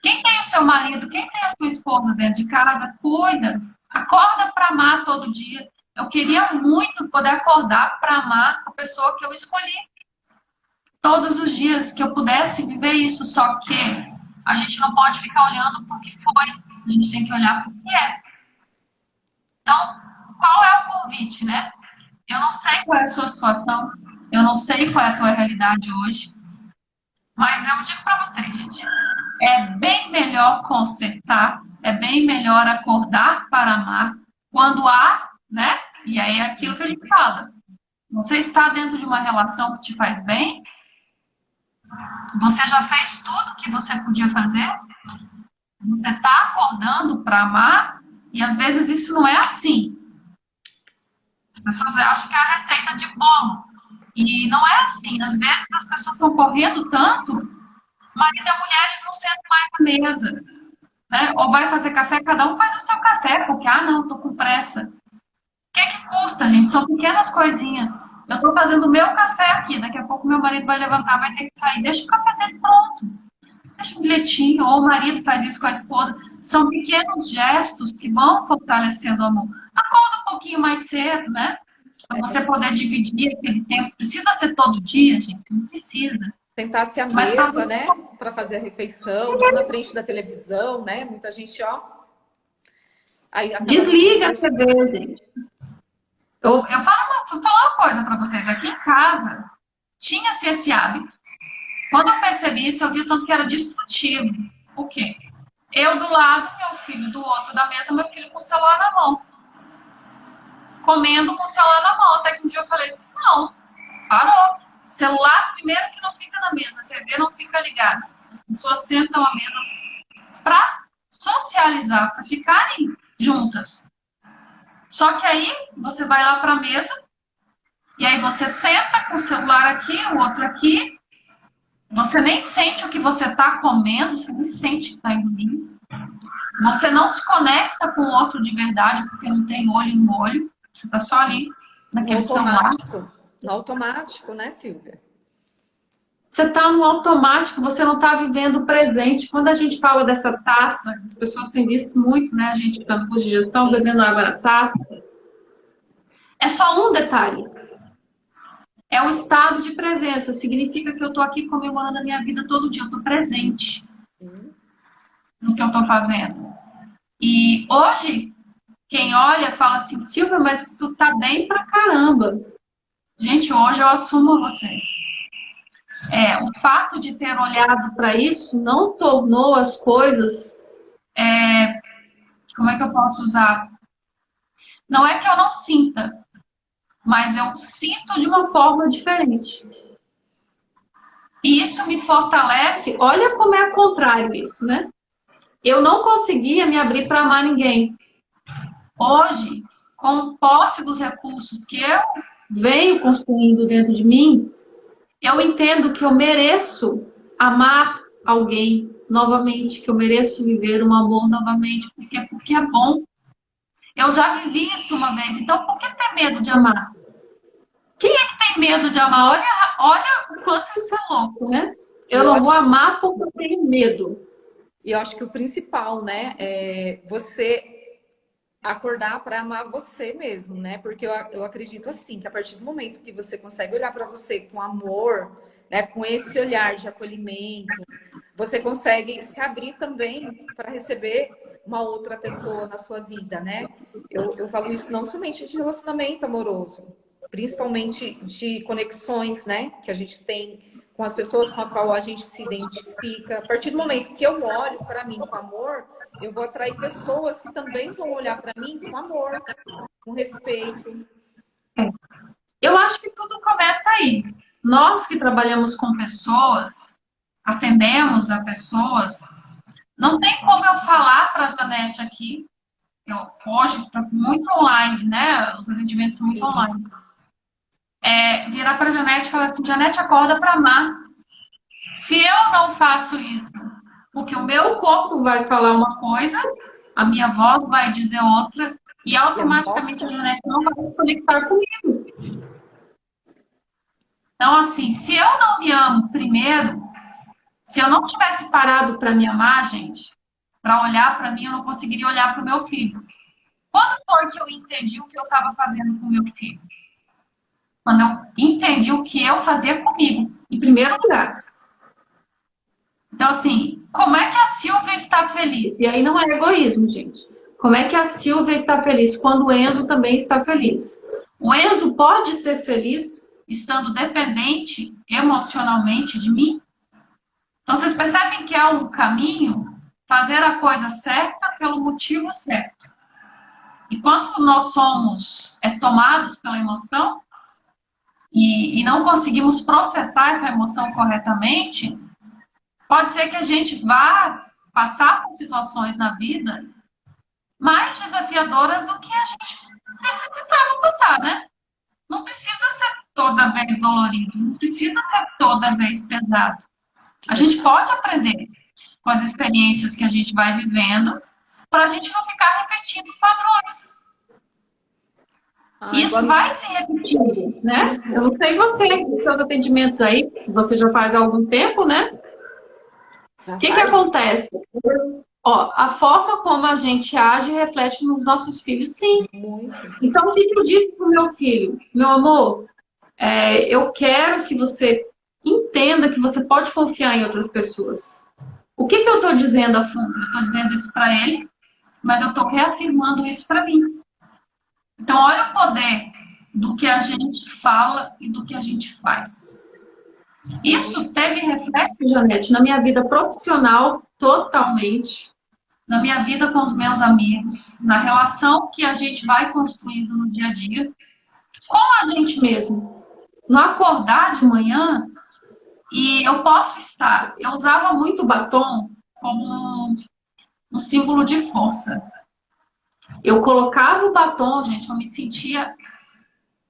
Quem tem o seu marido, quem tem a sua esposa dentro de casa, cuida. Acorda para amar todo dia. Eu queria muito poder acordar para amar a pessoa que eu escolhi. Todos os dias que eu pudesse viver isso, só que a gente não pode ficar olhando para o que foi, a gente tem que olhar para o que é. Então, qual é o convite, né? Eu não sei qual é a sua situação, eu não sei qual é a tua realidade hoje, mas eu digo para vocês, gente, é bem melhor consertar, é bem melhor acordar para amar quando há, né? E aí é aquilo que a gente fala. Você está dentro de uma relação que te faz bem? Você já fez tudo que você podia fazer? Você está acordando para amar? E às vezes isso não é assim. As pessoas acham que é a receita de bolo. E não é assim. Às vezes as pessoas estão correndo tanto, marido e mulher eles não sentam mais na mesa. Né? Ou vai fazer café, cada um faz o seu café, porque, não, estou com pressa. O que é que custa, gente? São pequenas coisinhas. Eu estou fazendo o meu café aqui, daqui a pouco meu marido vai levantar, vai ter que sair. Deixa o café dele pronto. Deixa um bilhetinho, ou o marido faz isso com a esposa. São pequenos gestos que vão fortalecendo o amor. Acorda um pouquinho mais cedo, né? Para você poder dividir aquele tempo. Precisa ser todo dia, gente? Não precisa. Sentar-se à mesa, né? Para fazer a refeição, tipo, na frente da televisão, né? Muita gente, ó. Aí desliga a TV, gente. Eu vou falar uma coisa para vocês. Aqui em casa, tinha-se esse hábito. Quando eu percebi isso, eu vi o tanto que era destrutivo. O quê? Eu do lado, meu filho do outro da mesa, meu filho com o celular na mão. Comendo com o celular na mão. Até que um dia eu falei, não, parou. Celular, primeiro que não fica na mesa, a TV não fica ligada. As pessoas sentam à mesa para socializar, para ficarem juntas. Só que aí você vai lá para a mesa e aí você senta com o celular aqui, o outro aqui. Você nem sente o que você está comendo, você nem sente que está engolindo. Você não se conecta com o outro de verdade porque não tem olho no olho. Você está só ali naquele celular. No automático, né, Silvia? Você está no automático, você não está vivendo o presente. Quando a gente fala dessa taça, as pessoas têm visto muito, né? A gente está no curso de gestão, bebendo água na taça. É só um detalhe. É o estado de presença. Significa que eu estou aqui comemorando a minha vida todo dia. Eu estou presente no que eu estou fazendo. E hoje, quem olha fala assim, Silvia, mas tu tá bem pra caramba. Gente, hoje eu assumo a vocês. O fato de ter olhado para isso não tornou as coisas... como é que eu posso usar? Não é que eu não sinta, mas eu sinto de uma forma diferente. E isso me fortalece. Olha como é ao contrário isso, né? Eu não conseguia me abrir para amar ninguém. Hoje, com posse dos recursos que eu venho construindo dentro de mim, eu entendo que eu mereço amar alguém novamente, que eu mereço viver um amor novamente, porque é bom. Eu já vivi isso uma vez, então por que ter medo de amar? Quem é que tem medo de amar? Olha o quanto isso é louco, né? Eu não vou amar porque eu tenho medo. E eu acho que o principal, né, é você acordar para amar você mesmo, né? Porque eu acredito assim, que a partir do momento que você consegue olhar para você com amor, né, com esse olhar de acolhimento, você consegue se abrir também para receber uma outra pessoa na sua vida, né? Eu falo isso não somente de relacionamento amoroso, principalmente de conexões, né, que a gente tem com as pessoas com a qual a gente se identifica. A partir do momento que eu olho para mim com amor, eu vou atrair pessoas que também vão olhar para mim com amor, com respeito. Eu acho que tudo começa aí. Nós que trabalhamos com pessoas, atendemos a pessoas, não tem como eu falar para a Janete aqui, hoje está muito online, né? Os atendimentos são muito Isso. online. Virar para a Janete e falar assim, Janete, acorda para amar. Se eu não faço isso, porque o meu corpo vai falar uma coisa, a minha voz vai dizer outra, e E a automaticamente a nossa, Janete não vai se conectar comigo. Então, assim, se eu não me amo primeiro, se eu não tivesse parado para me amar, gente, para olhar para mim, eu não conseguiria olhar para o meu filho. Quando foi que eu entendi o que eu estava fazendo com o meu filho? Quando eu entendi o que eu fazia comigo, em primeiro lugar. Então, assim, como é que a Silvia está feliz? E aí não é egoísmo, gente. Como é que a Silvia está feliz quando o Enzo também está feliz? O Enzo pode ser feliz estando dependente emocionalmente de mim? Então, vocês percebem que é um caminho fazer a coisa certa pelo motivo certo. E quando nós somos tomados pela emoção e não conseguimos processar essa emoção corretamente, pode ser que a gente vá passar por situações na vida mais desafiadoras do que a gente necessitava passar, né? Não precisa ser toda vez dolorido, não precisa ser toda vez pesado. A gente pode aprender com as experiências que a gente vai vivendo para a gente não ficar repetindo padrões. Isso vai se repetindo, né? Eu não sei você, os seus atendimentos aí, que você já faz há algum tempo, né? O que acontece? Ó, a forma como a gente age reflete nos nossos filhos, sim. muito. Então, o que eu disse para o meu filho? Meu amor, eu quero que você entenda que você pode confiar em outras pessoas. O que eu estou dizendo a fundo? Eu estou dizendo isso para ele, mas eu estou reafirmando isso para mim. Então, olha o poder do que a gente fala e do que a gente faz. Isso teve reflexo, Janete, na minha vida profissional totalmente, na minha vida com os meus amigos, na relação que a gente vai construindo no dia a dia, com a gente mesmo. No acordar de manhã, e eu posso estar. Eu usava muito batom como um símbolo de força. Eu colocava o batom, gente, eu me sentia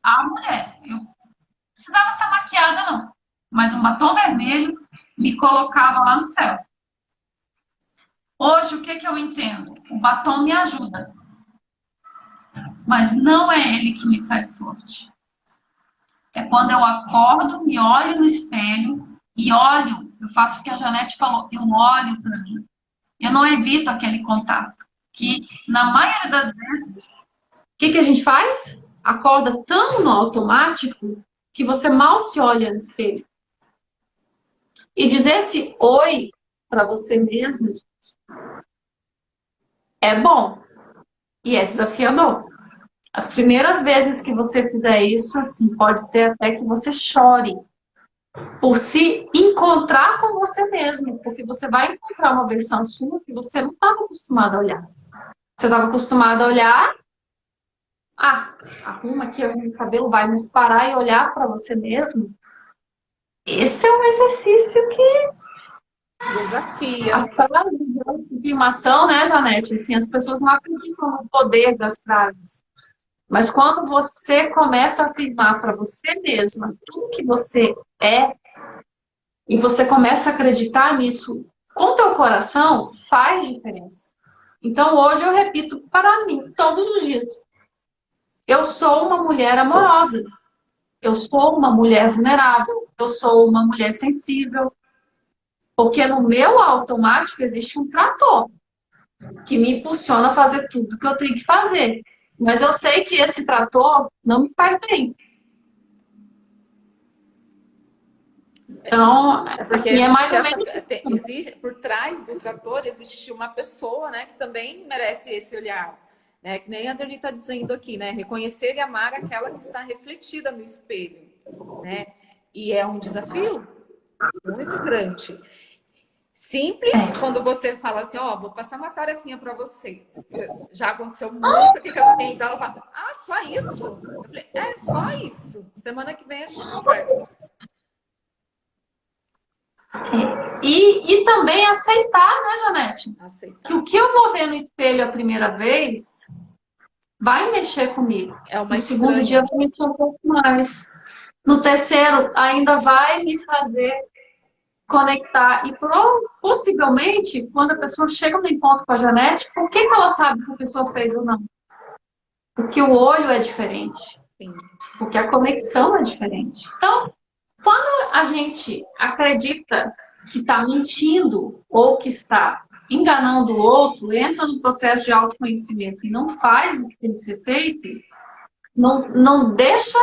a mulher. Eu não precisava estar maquiada, não. Mas um batom vermelho me colocava lá no céu. Hoje, o que eu entendo? O batom me ajuda. Mas não é ele que me faz forte. É quando eu acordo, me olho no espelho e olho, eu faço o que a Janete falou, eu olho para mim. Eu não evito aquele contato. Que, na maioria das vezes, o que a gente faz? Acorda tão no automático que você mal se olha no espelho. E dizer esse oi para você mesmo é bom e é desafiador. As primeiras vezes que você fizer isso, assim, pode ser até que você chore por se encontrar com você mesmo, porque você vai encontrar uma versão sua que você não estava acostumado a olhar. Você estava acostumado a olhar, arruma aqui o cabelo, vai nos parar e olhar para você mesmo. Esse é um exercício que Desafia. as frases de afirmação, né, Janete? Assim, as pessoas não acreditam no poder das frases. Mas quando você começa a afirmar para você mesma tudo que você é, e você começa a acreditar nisso com teu coração, faz diferença. Então hoje eu repito para mim todos os dias. Eu sou uma mulher amorosa. Eu sou uma mulher vulnerável. Eu sou uma mulher sensível. Porque no meu automático existe um trator que me impulsiona a fazer tudo que eu tenho que fazer. Mas eu sei que esse trator não me faz bem. Então, Porque assim, é mais ou menos. existe, por trás do trator existe uma pessoa, né, que também merece esse olhar. Né? Que nem a Dani está dizendo aqui, né? Reconhecer e amar aquela que está refletida no espelho. Né? E é um desafio muito grande. Simples, quando você fala assim, ó, vou passar uma tarefinha para você. Já aconteceu muito que as clientes, ela fala, só isso? Eu falei, é, só isso. Semana que vem a gente conversa. E também aceitar, né, Janete? Que Aceitar. o que eu vou ver no espelho a primeira vez vai mexer comigo. É No uma segundo dia estranha. vai mexer um pouco mais. No terceiro, ainda vai me fazer conectar. E possivelmente, quando a pessoa chega no encontro com a Janete, por que ela sabe se a pessoa fez ou não? Porque o olho é diferente. Sim. Porque a conexão é diferente. Então, quando a gente acredita que está mentindo ou que está enganando o outro, entra no processo de autoconhecimento e não faz o que tem que ser feito, não deixa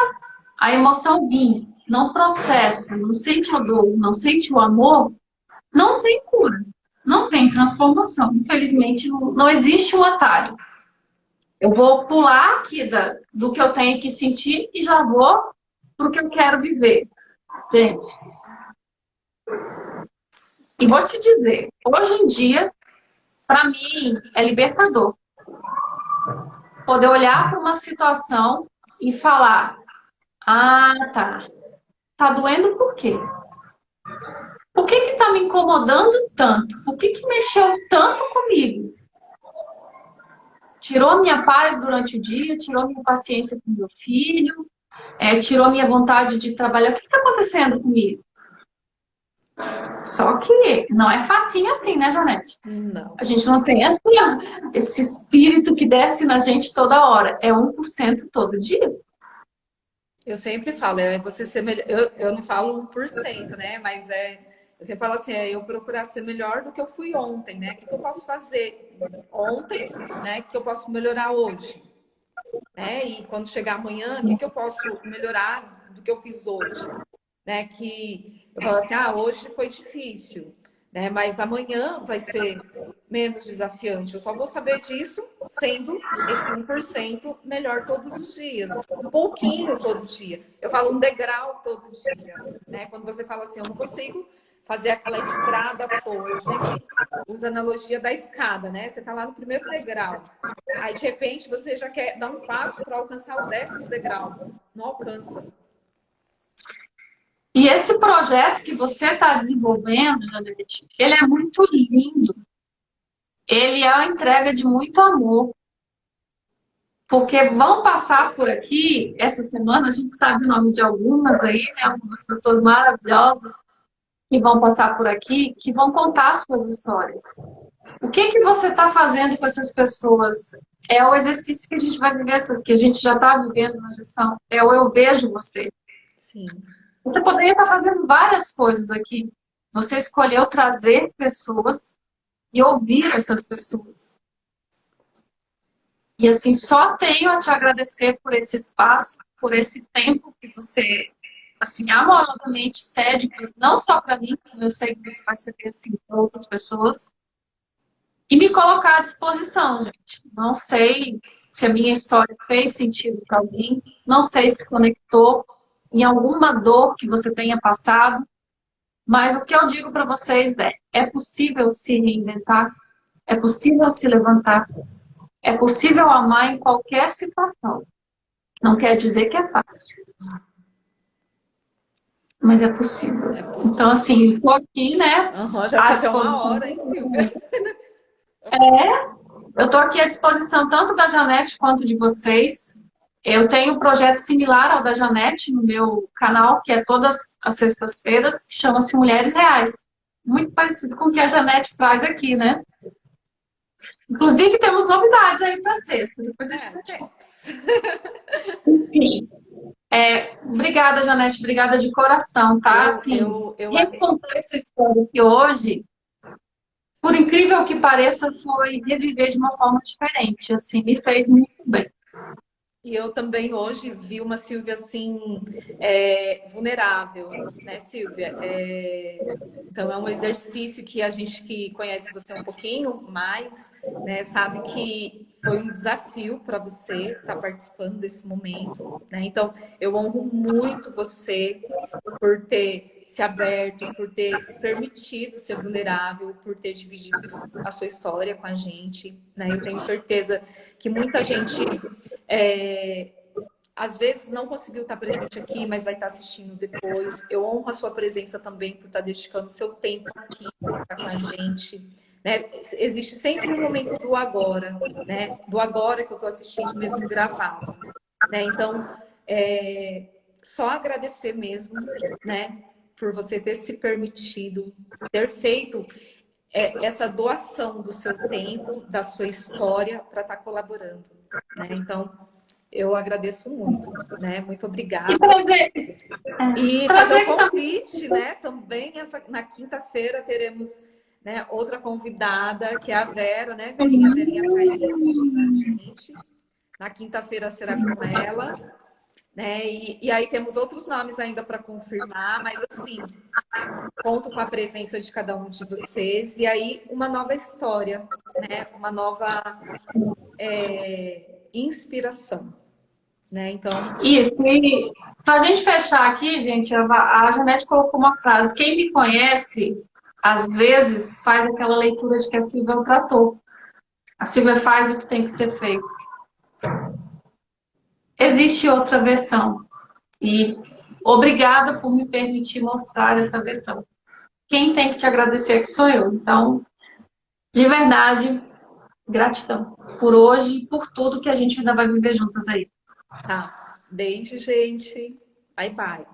a emoção vir, não processa, não sente a dor, não sente o amor, não tem cura, não tem transformação. Infelizmente, não existe um atalho. Eu vou pular aqui do que eu tenho que sentir e já vou para o que eu quero viver. Gente, e vou te dizer, hoje em dia, para mim, é libertador poder olhar para uma situação e falar: ah, tá doendo por quê? Por que que tá me incomodando tanto? Por que que mexeu tanto comigo? Tirou minha paz durante o dia, tirou minha paciência com meu filho, tirou minha vontade de trabalhar. O que está acontecendo comigo? Só que não é facinho assim, né, Janete? Não. A gente não tem assim, ó, esse espírito que desce na gente toda hora. É 1% todo dia. Eu sempre falo, é você ser melhor. Eu não falo 1%, né? Mas eu sempre falo assim, eu procurar ser melhor do que eu fui ontem, né? O que eu posso fazer ontem, né? Que eu posso melhorar hoje, né? E quando chegar amanhã, o que eu posso melhorar do que eu fiz hoje, né? Que eu falo assim, hoje foi difícil, né? Mas amanhã vai ser menos desafiante. Eu só vou saber disso sendo esse 1% melhor todos os dias, um pouquinho todo dia. Eu falo um degrau todo dia, né? Quando você fala assim, eu não consigo fazer aquela estrada toda. Eu sempre uso a analogia da escada, né? Você está lá no primeiro degrau. Aí, de repente, você já quer dar um passo para alcançar o 10º degrau. Não alcança. E esse projeto que você está desenvolvendo, Janete, ele é muito lindo. Ele é uma entrega de muito amor. Porque vão passar por aqui, essa semana, a gente sabe o nome de algumas aí, né? Algumas pessoas maravilhosas que vão passar por aqui, que vão contar suas histórias. O que que você está fazendo com essas pessoas? É o exercício que a gente vai viver, que a gente já está vivendo na gestão. É o eu vejo você. Sim. Você poderia estar fazendo várias coisas aqui. Você escolheu trazer pessoas e ouvir essas pessoas. E assim, só tenho a te agradecer por esse espaço, por esse tempo que você, assim, amorosamente cede, não só para mim, como eu sei que você vai ceder assim para outras pessoas. E me colocar à disposição, gente. Não sei se a minha história fez sentido para alguém, não sei se conectou em alguma dor que você tenha passado, mas o que eu digo para vocês é possível se reinventar, é possível se levantar, é possível amar em qualquer situação. Não quer dizer que é fácil, mas é possível. É possível. Então, assim, estou aqui, né, Uhum, já à fazia uma disposição. hora, hein, Silvia? Eu estou aqui à disposição tanto da Janete quanto de vocês. Eu tenho um projeto similar ao da Janete no meu canal, que é todas as sextas-feiras, que chama-se Mulheres Reais. Muito parecido com o que a Janete traz aqui, né? Inclusive, temos novidades aí para sexta. Depois a gente conta. Enfim. Obrigada, Janete. Obrigada de coração, tá? Recontar essa história aqui hoje, por incrível que pareça, foi reviver de uma forma diferente. Assim, me fez muito bem. E eu também hoje vi uma Silvia assim, vulnerável, né, Silvia? Então é um exercício que a gente que conhece você um pouquinho mais, né, sabe que foi um desafio para você estar participando desse momento, né? Então eu honro muito você por ter se aberto, por ter se permitido ser vulnerável, por ter dividido a sua história com a gente, né? Eu tenho certeza que muita gente É, às vezes não conseguiu estar presente aqui, mas vai estar assistindo depois. Eu honro a sua presença também por estar dedicando seu tempo aqui para estar com a gente. Né? Existe sempre um momento do agora, né? Do agora que eu estou assistindo mesmo gravado. Né? Então, só agradecer mesmo, né? Por você ter se permitido, ter feito essa doação do seu tempo, da sua história para estar colaborando. Né? Então, eu agradeço muito, né? Muito E obrigada. prazer, E fazer o prazer que tá. convite, né? Também na quinta-feira teremos, né, outra convidada, que é a Vera, né, Verinha? A Verinha está aí assistindo a gente. Na quinta-feira será com ela, né? E aí temos outros nomes ainda para confirmar, mas assim, conto com a presença de cada um de vocês. E aí, uma nova história, né? Uma nova inspiração, né? Então, Isso, e para a gente fechar aqui, gente, a Janete colocou uma frase: quem me conhece, às vezes, faz aquela leitura de que a Silvia é um trator. A Silvia faz o que tem que ser feito. Existe outra versão. E obrigada por me permitir mostrar essa versão. Quem tem que te agradecer aqui sou eu. Então, de verdade, gratidão por hoje e por tudo que a gente ainda vai viver juntas aí. tá. Beijo, gente. Bye, bye.